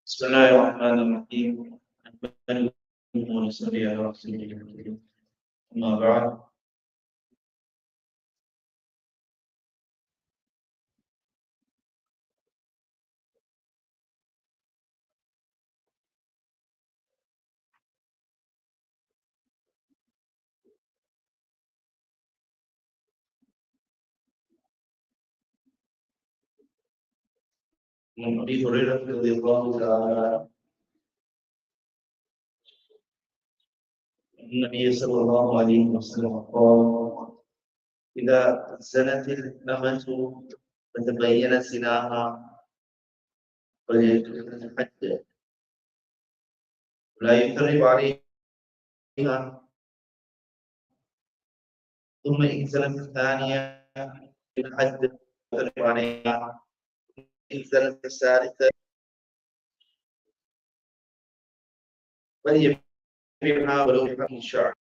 بسم الله الرحمن الرحيم. نحمده ونصلي على رسوله الكريم. أما بعد، من أبي هريرة رضي الله تعالى عن النبي صلى الله عليه وسلم قال: إذا زنت الأمة فتبين زناها فليجلد الحد ولا يثرب عليها، ثم إن زنت الثانية الحد يثرب عليها، إن زنت الثالثة فليبيعها ولو بحق شعر.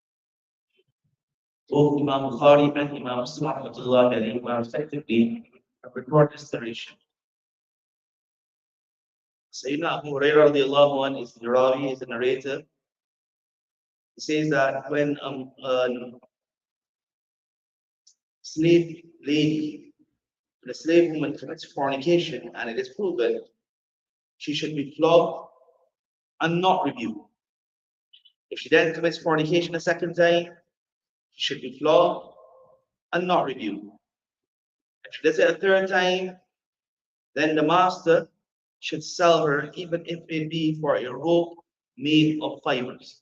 Both Imam Bukhari and Imam Muslim rahmatullahi alayhi were respectively record this narration. Sayyidina Abu Hurairah radiallahu anhu is the Rawi, is the narrator. He says that when a slave lady, the slave woman commits fornication and it is proven, she should be flogged and not rebuked. If she then commits fornication a second time, she should be flogged and not rebuked. If she does it a third time, then the master should sell her, even if it be for a rope made of fibers.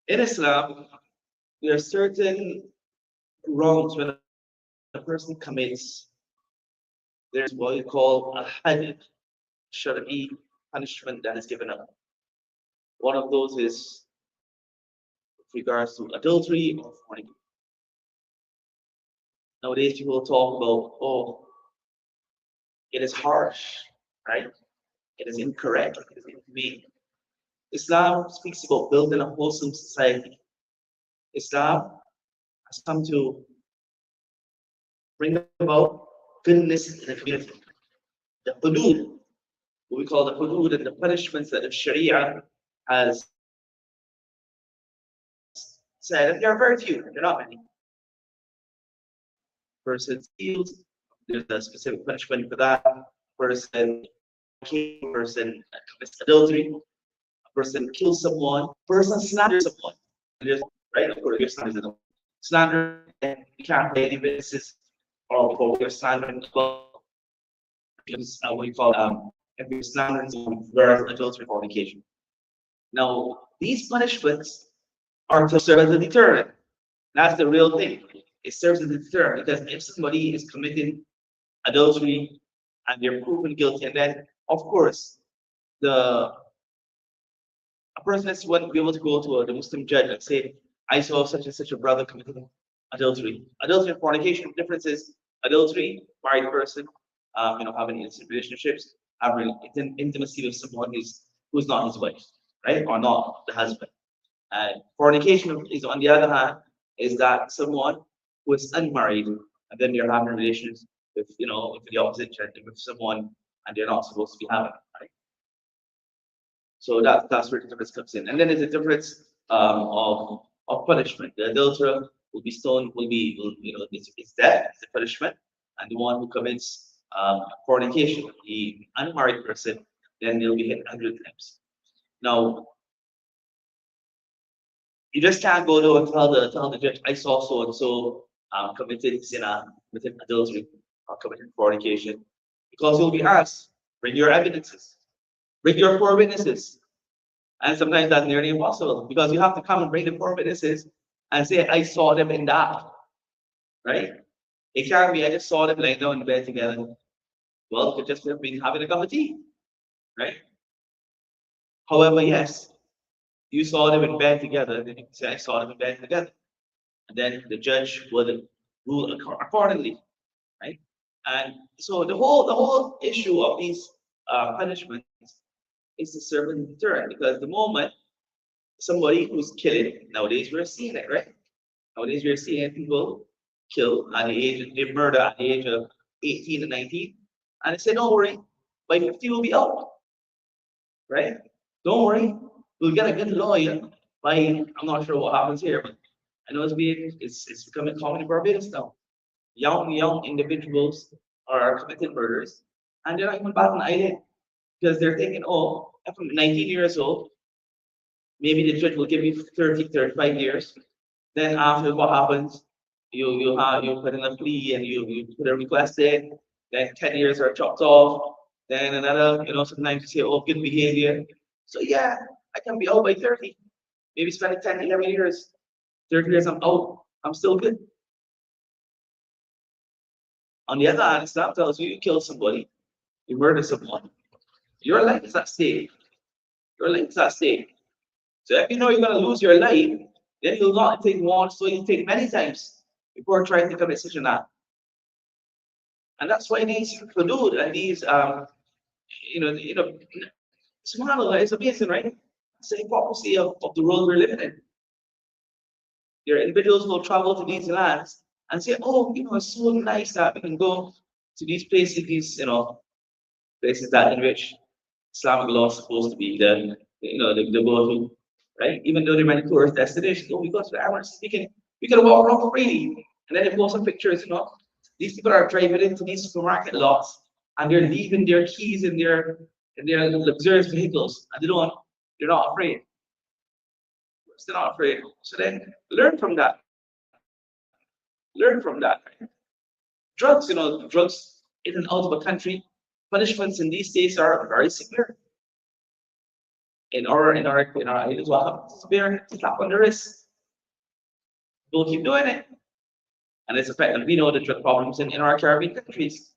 In Islam, there are certain wrongs when a person commits. There's what we call a hadith, shari'i punishment that is given up. One of those is with regards to adultery or fornication. Nowadays, people talk about, oh, it is harsh, right? It is incorrect, it is inhumane. Islam speaks about building a wholesome society. Islam has come to bring about goodness in the community. The hudud, what we call the hudud, and the punishments that the Sharia has said, and there are very few, there are not many. Person steals, there's a specific punishment for that. Person commits adultery, a person kills someone, person slanders someone. Right? Of course, you're slandering slander, you can't pay any witnesses or for your slandering as well. Because what you call if you're slandering someone, whereas adultery fornication. Now, these punishments are to serve as a deterrent. That's the real thing. It serves as a deterrent because if somebody is committing adultery and they're proven guilty, and then of course a person wouldn't be able to go to the Muslim judge and say, I saw such and such a brother committing adultery. Adultery and fornication, the difference is adultery, married person, having illicit relationships, having intimacy with someone who's not his wife, right? Or not the husband. And fornication is, on the other hand, is that someone who is unmarried and then they're having relations with, with the opposite gender, with someone and they're not supposed to be having, right? So that's where the difference comes in. And then there's a difference of punishment. The adulterer will be stoned, it's death, it's a punishment. And the one who commits fornication, the unmarried person, then they'll be hit 100 times. Now, you just can't go to and tell the judge, I saw so and so committed zina, committed adultery, or committed fornication, because you'll be asked, bring your evidences, bring your 4 witnesses. And sometimes that's nearly impossible because you have to come and bring the 4 witnesses and say, I saw them in that, right? It can't be, I just saw them laying down in bed together. Well, it could just have been having a cup of tea, right? However, yes, you saw them in bed together, then you can say, I saw them in bed together. And then the judge would rule accordingly, right? And so the whole issue of these punishments is to serve as a deterrent, because the moment somebody who's killing, nowadays we're seeing it, right? Nowadays we're seeing people killed at the age, they murder at the age of 18 and 19. And they said, don't worry, by 50 will be out, right? Don't worry, we'll get a good lawyer by, I'm not sure what happens here, but I know it's becoming common in Barbados now. Young individuals are committing murders and they're not even batting an eyelid because they're thinking, oh, if I'm 19 years old, maybe the judge will give me 30, 35 years. Then after what happens, you put in a plea and you put a request in, then 10 years are chopped off, then another, sometimes you say, oh, good behavior. So yeah, I can be out by 30, maybe spending 10, 11 years, 30 years I'm out, I'm still good. On the other hand, Islam tells you kill somebody, you murder someone, your life is at stake. Your life is at stake. So if you know you're going to lose your life, then you'll not take once, so you'll take many times before trying to commit such an act. And that's why these hudud and these, subhanAllah, it's amazing, right? It's the hypocrisy of the world we're living in. There are individuals who will travel to these lands and say, oh, it's so nice that we can go to these places, places that in which Islamic law is supposed to be the go-to, right? Even though there are many tourist destinations, oh, we go to the Emirates, we can walk around freely. And then they post some pictures, these people are driving into these supermarket lots and they're leaving their keys in their luxurious vehicles and they're not afraid. They're not afraid. So then learn from that. Learn from that. Drugs, drugs in and out of a country, punishments in these states are very severe. In our ideas, well, severe slap on the wrist. We'll keep doing it. And it's affecting, we know the drug problems in our Caribbean countries.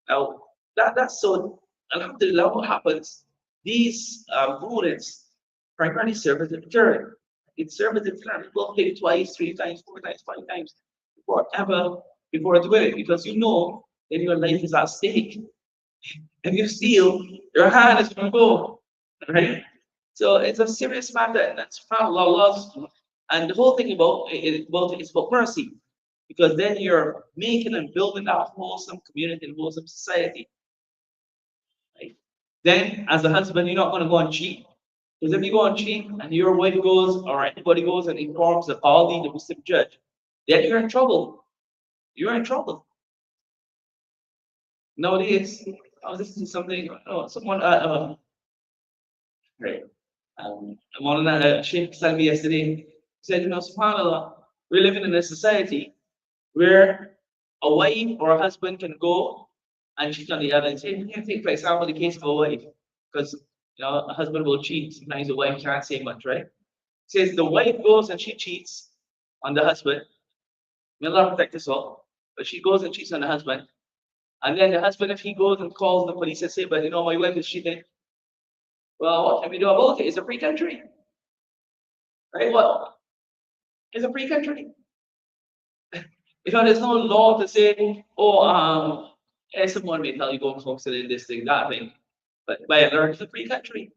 Now, that's so, alhamdulillah, what happens? These rulings primarily serve as a deterrent. It serves as a deterrent. People think twice, 3 times, 4 times, 5 times before doing it, because you know that your life is at stake. If you steal, your hand is going to go, right? So it's a serious matter, and that's subhanAllah. And the whole thing about it's about mercy, because then you're making and building that wholesome community and wholesome society. Right? Then, as a husband, you're not going to go and cheat, because if you go and cheat and your wife goes or anybody goes and informs the qadi, the Muslim judge, then you're in trouble. You're in trouble. Nowadays, I was listening to something. Someone, right? Maulana Sheikh Salmi yesterday said, subhanAllah, we're living in a society where a wife or a husband can go and cheat on the other. And say, take for example the case of a wife, because a husband will cheat. Sometimes the wife can't say much, right? Says the wife goes and she cheats on the husband. May Allah protect us all. But she goes and cheats on the husband. And then the husband, if he goes and calls the police and say, but my wife is cheating. Well, what can we do about it? It's a free country. Right? What? It's a free country. There's no law to say, someone may tell you go focus in this thing, that thing. But by and large, it's a free country.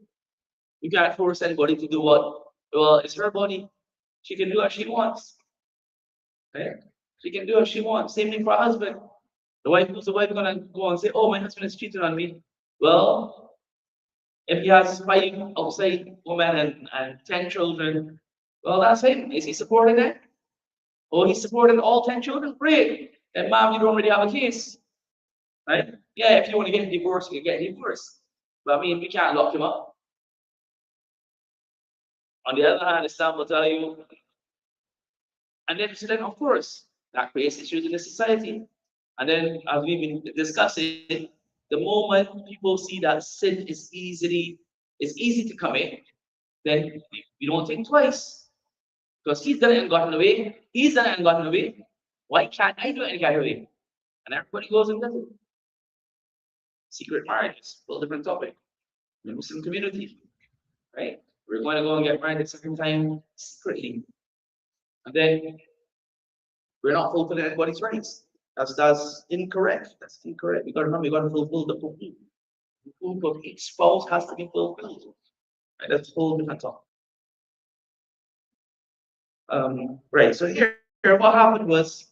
You can't force anybody to do what? Well, it's her body. She can do what she wants. Right? She can do what she wants. Same thing for a husband. The wife gonna go and say, oh, my husband is cheating on me. Well, if he has 5 outside women and 10 children, well, that's him. Is he supporting that? Oh, he's supporting all 10 children? Great. And mom, you don't really have a case. Right? Yeah, if you want to get a divorce, you can get a divorce. But I mean, we can't lock him up. On the other hand, Islam will tell you, and then of course, that creates issues in the society. And then, as we've been discussing, the moment people see that sin is easy to commit, then we don't think twice. Because he's done it and gotten away. He's done it and gotten away. Why can't I do it and get away? And everybody goes and does it. Secret marriages, a whole different topic. The Muslim community, right? We're going to go and get married a second time secretly. And then we're not fulfilling anybody's rights. That's incorrect. That's incorrect. We got to remember, we got to fulfill the hukuk. The hukuk of each spouse has to be fulfilled. Right? That's a whole different topic. Right. So here what happened was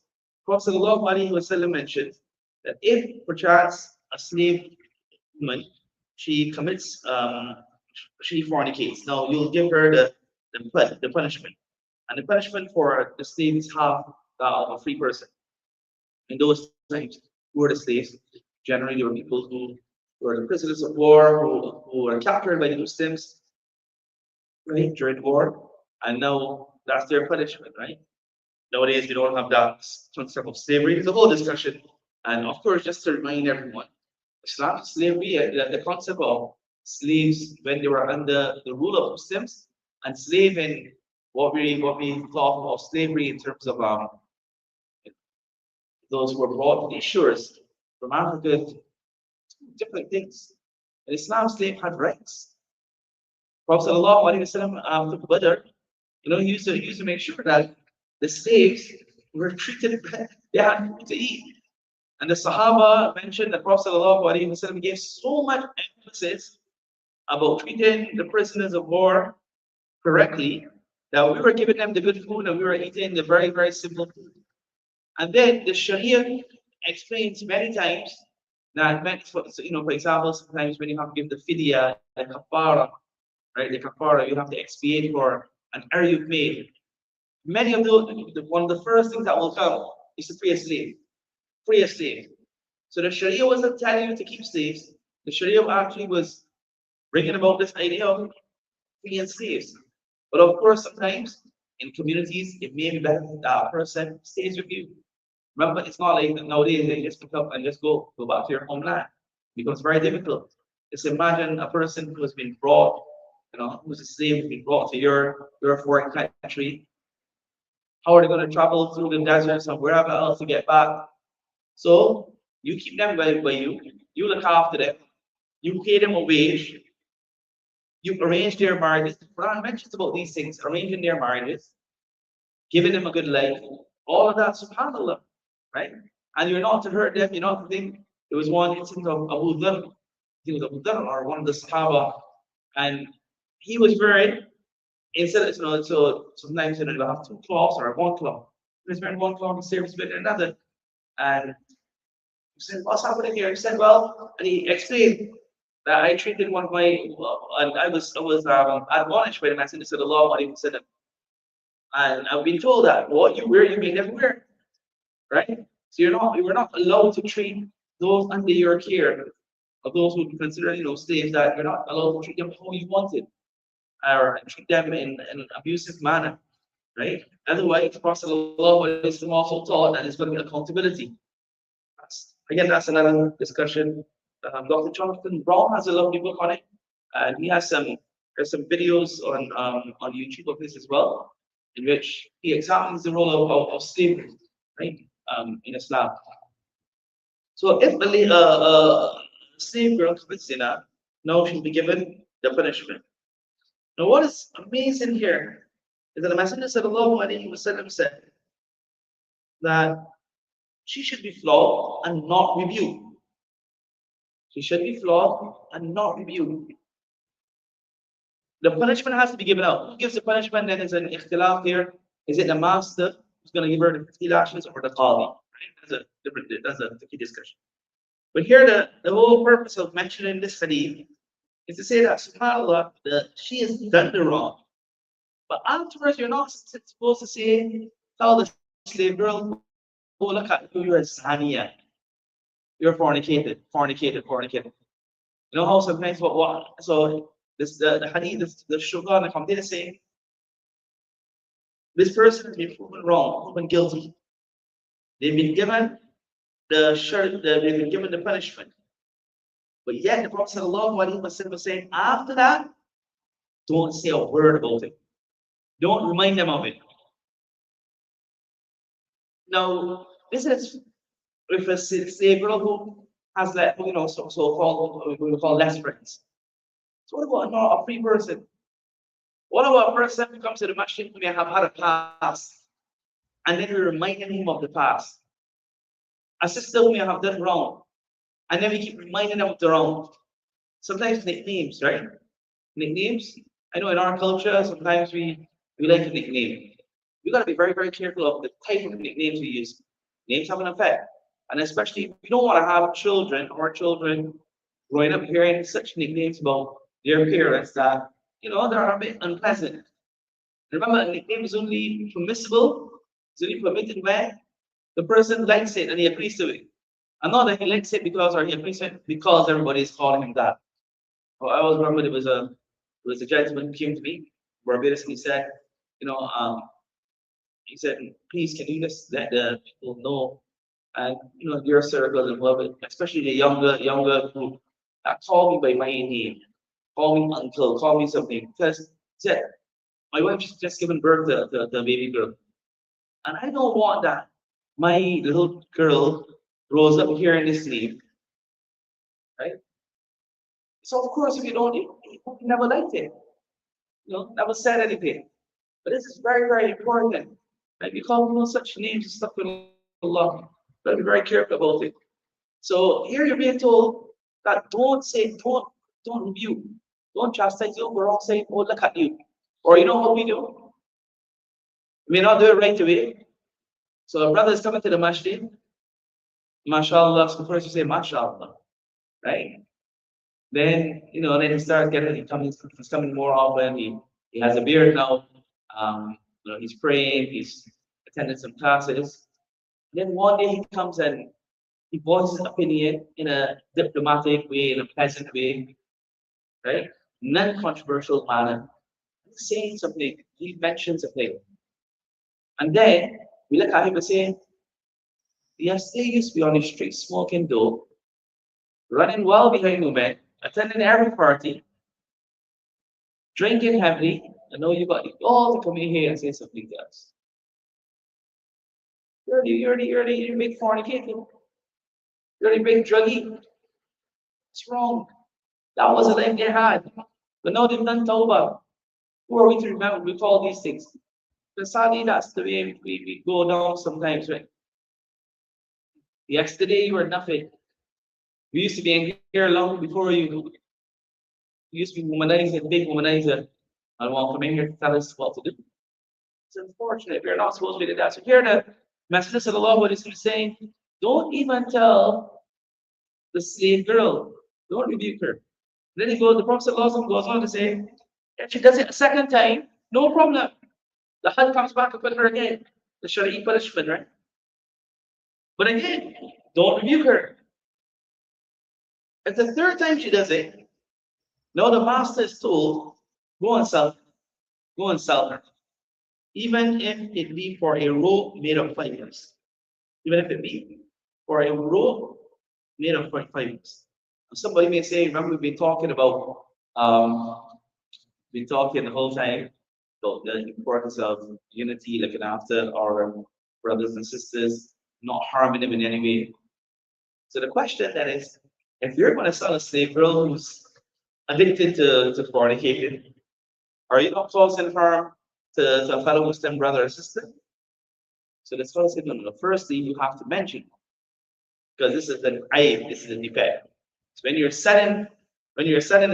Prophet ﷺ mentioned that if perchance a slave woman, she commits, she fornicates, now you'll give her the punishment. And the punishment for the slave is half that of a free person. In those times, who were the slaves? Generally, they were people who were the prisoners of war, who were captured by the Muslims, right, during the war. And now that's their punishment, right? Nowadays, we don't have that concept of slavery. It's a whole discussion. And of course, just to remind everyone, it's not slavery, the concept of slaves when they were under the rule of Muslims, and slave in what we thought of slavery in terms of those who were brought to the shores from Africa, different things. In Islam, slave had rights. Prophet ﷺ after Badr, he used to make sure that the slaves were treated, they had food to eat. And the Sahaba mentioned that Prophet ﷺ gave so much emphasis about treating the prisoners of war correctly that we were giving them the good food and we were eating the very, very simple food. And then the Sharia explains many times that, for example, sometimes when you have to give the fidya, the kafara, right, the kafara, you have to expiate for an error you've made. Many of those, one of the first things that will come is to free a slave. Free a slave. So the Sharia wasn't telling you to keep slaves. The Sharia actually was bringing about this idea of freeing slaves. But of course, sometimes in communities, it may be better that a person stays with you. Remember, it's not like nowadays they just pick up and just go back to your homeland. It becomes very difficult. Just imagine a person who has been brought, who's a slave, who's been brought to your foreign country. How are they going to travel through the deserts and wherever else to get back? So you keep them by you. You look after them. You pay them a wage. You arrange their marriages. Quran mentions about these things, arranging their marriages, giving them a good life. All of that, subhanAllah, right? And you're not to hurt them. You're not to think. There was one incident of Abu Dhar. He was Abu Dhar, or one of the Sahaba, and he was wearing, instead of, so sometimes you have two cloths or one cloth. He was wearing one cloth and service with another. And he said, "What's happening here?" He said, "Well," and he explained that I treated one of my, and I was admonished by the Messenger sallallahu alaihi wasallam, and I've been told that what you wear, you may never wear, right? So you were not allowed to treat those under your care, of those who consider slaves, that you're not allowed to treat them how you wanted, or treat them in an abusive manner, right? Otherwise, the Prophet ﷺ also taught that there's going to be accountability. Again, that's another discussion. Dr. Jonathan Brown has a lovely book on it, and he has there's some videos on YouTube of this as well, in which he examines the role of slavery, right, in Islam. So if a slave girl commits zina, now she'll be given the punishment. Now, what is amazing here is that the Messenger sallallahu alaihi wasallam said that she should be flogged and not rebuked. She should be flogged and not rebuked. The punishment has to be given out. Who gives the punishment? Then there's an ikhtilaf here. Is it the master who's going to give her the 50 lashes, or the qadi? Right? That's a key discussion. But here, the whole purpose of mentioning this hadith is to say that, subhanAllah, she has done the wrong. But afterwards, you're not supposed to say, tell the slave girl, "Oh, look at you, you're a zaniya. You're fornicated. You know how sometimes so this the hadith, the shulchan, the committee is saying, this person has been proven wrong, proven guilty. They've been given they've been given the punishment. But yet the Prophet ﷺ was saying, after that, don't say a word about it. Don't remind them of it. Now, this is if a slave girl who has so-called, we would call less friends. So what about a free person? What about a person who comes to the masjid who may have had a past, and then we remind him of the past? A sister who may have done wrong, and then we keep reminding them of the wrong. Sometimes nicknames, right? Nicknames. I know in our culture, sometimes we like a nickname. We got to be very, very careful of the type of nicknames we use. Names have an effect. And especially if you don't want to have children or children growing up hearing such nicknames about their parents that, they're a bit unpleasant. Remember, a nickname is only permissible, it's only permitted when the person likes it and he agrees to it. And not that he likes it because or he agrees to it because everybody is calling him that. Oh, I always remember there was a gentleman who came to me, Barbados, and he said, please can you just let the people know and your circle and love, especially the younger group that call me by my name, call me uncle, call me something. Because he said, my wife just given birth to the baby girl. And I don't want that. My little girl grows up hearing this name, right? So of course, if you don't, you never liked it, never said anything. But this is very, very important. Like you call no such names and stuff with Allah. Gotta be very careful about it. So here you're being told that don't rebuke, don't chastise you. We're all saying, oh, look at you. Or you know what we do? We may not do it right away. So a brother is coming to the masjid, mashallah, so first you say mashallah, right? Then he starts getting, he's coming more often, he has a beard now, he's praying, he's attending some classes. Then one day he comes and he voices his opinion in a diplomatic way, in a pleasant way, right? Non-controversial manner. He's saying something, he mentions something. And then we look at him and say, yesterday he used to be on the street smoking dope, running well behind women, attending every party, drinking heavily, and now you got all to come in here and say something to us. You're the big fornicator. You're the big druggie. It's wrong. That was a life they had. But now they've done tawbah. Who are we to remember with all these things? But sadly, that's the way we go down sometimes, right? Yesterday you were nothing. We used to be in here long before you. We used to be womanizer, big womanizer. And want to come in here to tell us what to do. It's unfortunate. We're not supposed to be that. So here the Messenger of Allah, what is he saying? Don't even tell the slave girl. Don't rebuke her. Then the Prophet goes on to say, if she does it a second time, no problem. The Had comes back and put her again. The Shari'i punishment, right? But again, don't rebuke her. If the third time she does it, now the master is told, go and sell her. Even if it be for a rope made of fibers. Even if it be for a rope made of fibers. Somebody may say, remember we've been talking about been talking the whole time about the importance of unity, looking after our brothers and sisters, not harming them in any way. So the question then is, if you're going to sell a slave girl who's addicted to fornicating, are you not causing harm to a fellow Muslim brother or sister? So the scholar said, no. Firstly, you have to mention, because this is an ayib, this is a defect. So when you're selling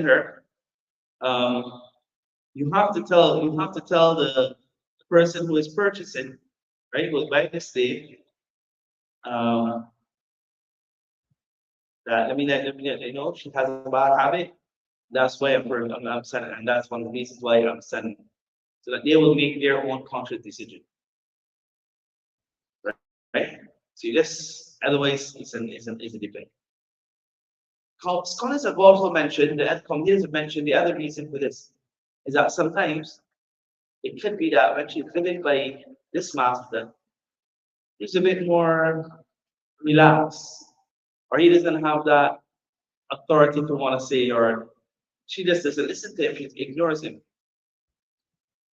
her, you have to tell the person who is purchasing, right, who is buying the slave, that she has a bad habit. That's why I'm selling, and that's one of the reasons why I'm selling, so that they will make their own conscious decision. Right? So otherwise it's a debate. Scholars have also mentioned, the commentators have mentioned the other reason for this is that sometimes it could be that when she's living by this master, he's a bit more relaxed, or he doesn't have that authority to want to say, or she just doesn't listen to him, she ignores him.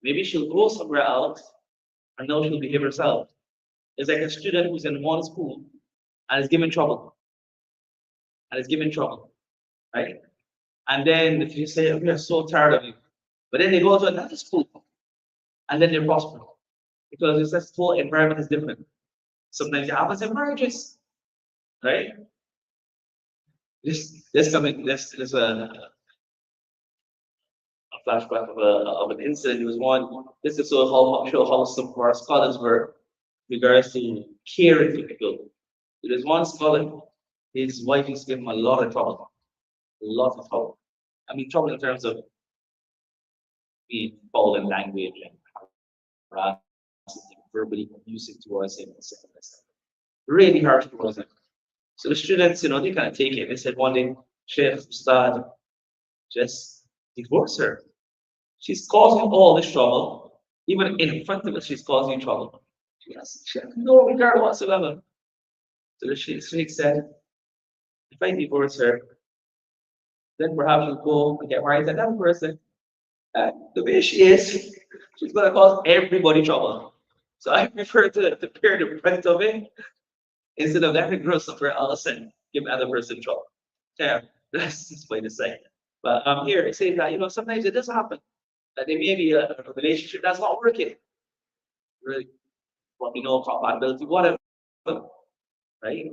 Maybe she'll go somewhere else and now she'll behave herself. It's like a student who's in one school and is given trouble. Right? And then if you say, oh, we are so tired of you. But then they go to another school and then they prosper. Because this whole environment is different. Sometimes it happens in marriages. Right? This a flashback of an incident. It was one. This is show how some of our scholars were regards to caring for people. There's one scholar, his wife used to give him a lot of trouble, a lot of trouble. I mean, trouble in terms of being foul in language and harassing him, verbally abusive towards him, and stuff like that. Really harsh towards him. So the students, they kind of take it. They said one day, Sheikh Ustad, just divorce her. She's causing all this trouble. Even in front of us, she's causing trouble. She has no regard whatsoever. So the Sheikh said, if I divorce her, then perhaps she'll go and get married to another person. And the way she is, she's going to cause everybody trouble. So I prefer to bear the brunt of it instead of letting her go somewhere else and give another person trouble. Yeah, that's just way to say it. But here it says that, sometimes it does happen. That there may be a relationship that's not working. Really, what we know compatibility, whatever, right?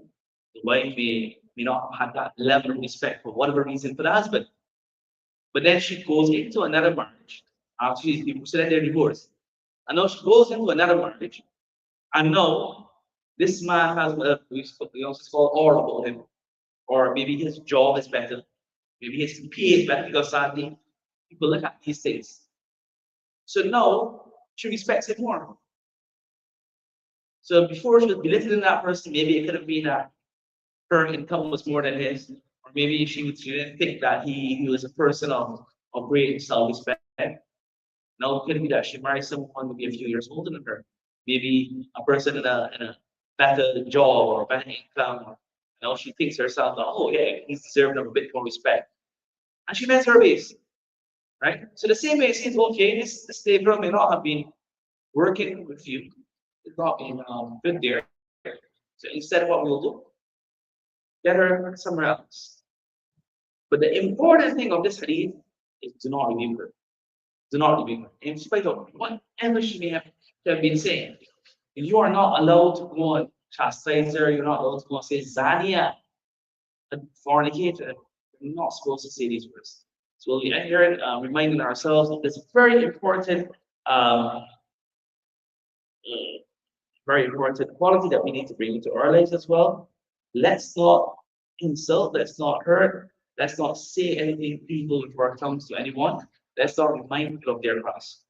The wife may not have that level of respect for whatever reason for the husband. But then she goes into another marriage after she's divorced, so then they're divorced. And now she goes into another marriage, and now this man has what we also call aura about him, or maybe his job is better, maybe his pay is better because sadly people look at these things. So now she respects him more. So before she was belittling that person, maybe it could have been that her income was more than his, or maybe she didn't think that he was a person of great self-respect. Now it could be that she married someone maybe a few years older than her, maybe a person in a better job or better income. Now she thinks to herself, that, oh yeah, he's deserving of a bit more respect, and she met her base, right? So the same way it seems okay, this labor may not have been working with you, it's not been good there. So instead, what we'll do, get her somewhere else. But the important thing of this hadith is do not rebuke her. Do not rebuke her. In spite of whatever she may have been saying, you are not allowed to go and chastise her, you're not allowed to go and say Zania, a fornicator. You're not supposed to say these words. So we'll be here reminding ourselves of this um, very important quality that we need to bring into our lives as well. Let's not insult, let's not hurt, let's not say anything evil before it comes to anyone. Let's not be mindful of their past.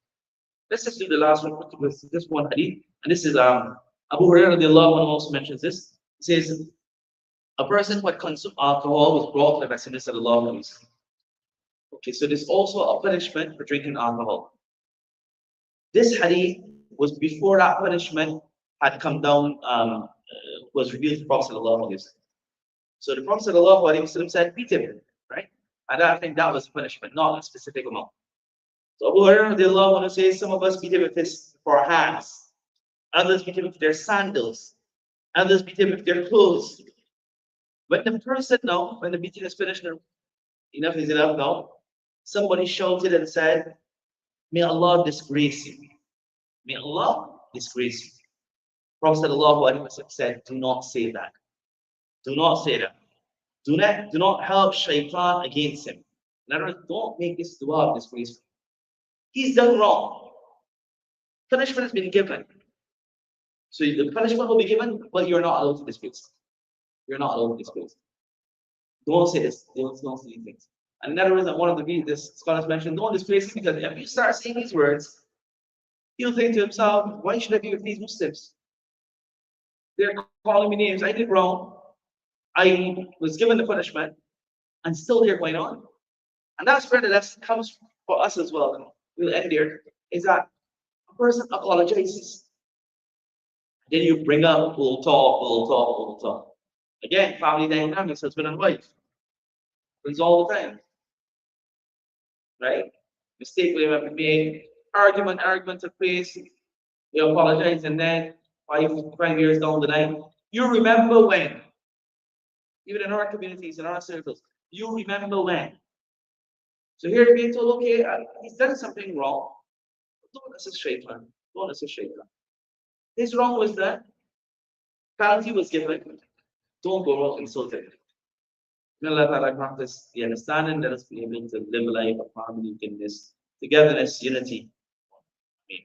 Let's just do the last one with this one hadith. And this is Abu Hurairah radiallahu anhu also mentions this. It says, a person who had consumed alcohol was brought to the Messenger sallallahu alaihi wasallam. Okay, so there's also a punishment for drinking alcohol. This hadith was before that punishment had come down, was revealed to the Prophet sallallahu alaihi wasallam. So the Prophet sallallahu alaihi wasallam said, beat him, right? And I think that was the punishment, not a specific amount. So Abu Hurairah radiallahu anhu says, some of us beat him with our hands, others beat him with their sandals, others beat him with their clothes. When the person now, when the beating is finished, enough is enough now, somebody shouted and said, may Allah disgrace you. May Allah disgrace you. Prophet sallallahu alaihi wasallam said, do not say that. Do not say that. Do not help shaitan against him. In other words, don't make this dua disgraceful. He's done wrong. Punishment has been given. So the punishment will be given, but you're not allowed to disgrace. You're not allowed to disgrace. Don't say this. Don't say these things. And another reason one of the scholars mentioned, don't disgrace him because if you start saying these words, he'll think to himself, why should I be with these Muslims? They're calling me names. I did wrong. I was given the punishment, and still they're going on. And that's where the lesson comes for us as well. And we'll end there. Is that a person apologizes, then you bring up, we'll talk. Again, family dynamics, husband and wife. Happens all the time. Right? Mistake we have made, argument took place, we apologize, and then 5 years down the line, you remember when. Even in our communities, in our circles, you remember when. So here you're being told, okay, he's done something wrong. Don't associate him. Don't associate him. His wrong was that penalty was given. Don't go out insulting. May Allah Ta'ala grant us the understanding, let us be able to live a life of harmony, goodness, togetherness, unity. Amen.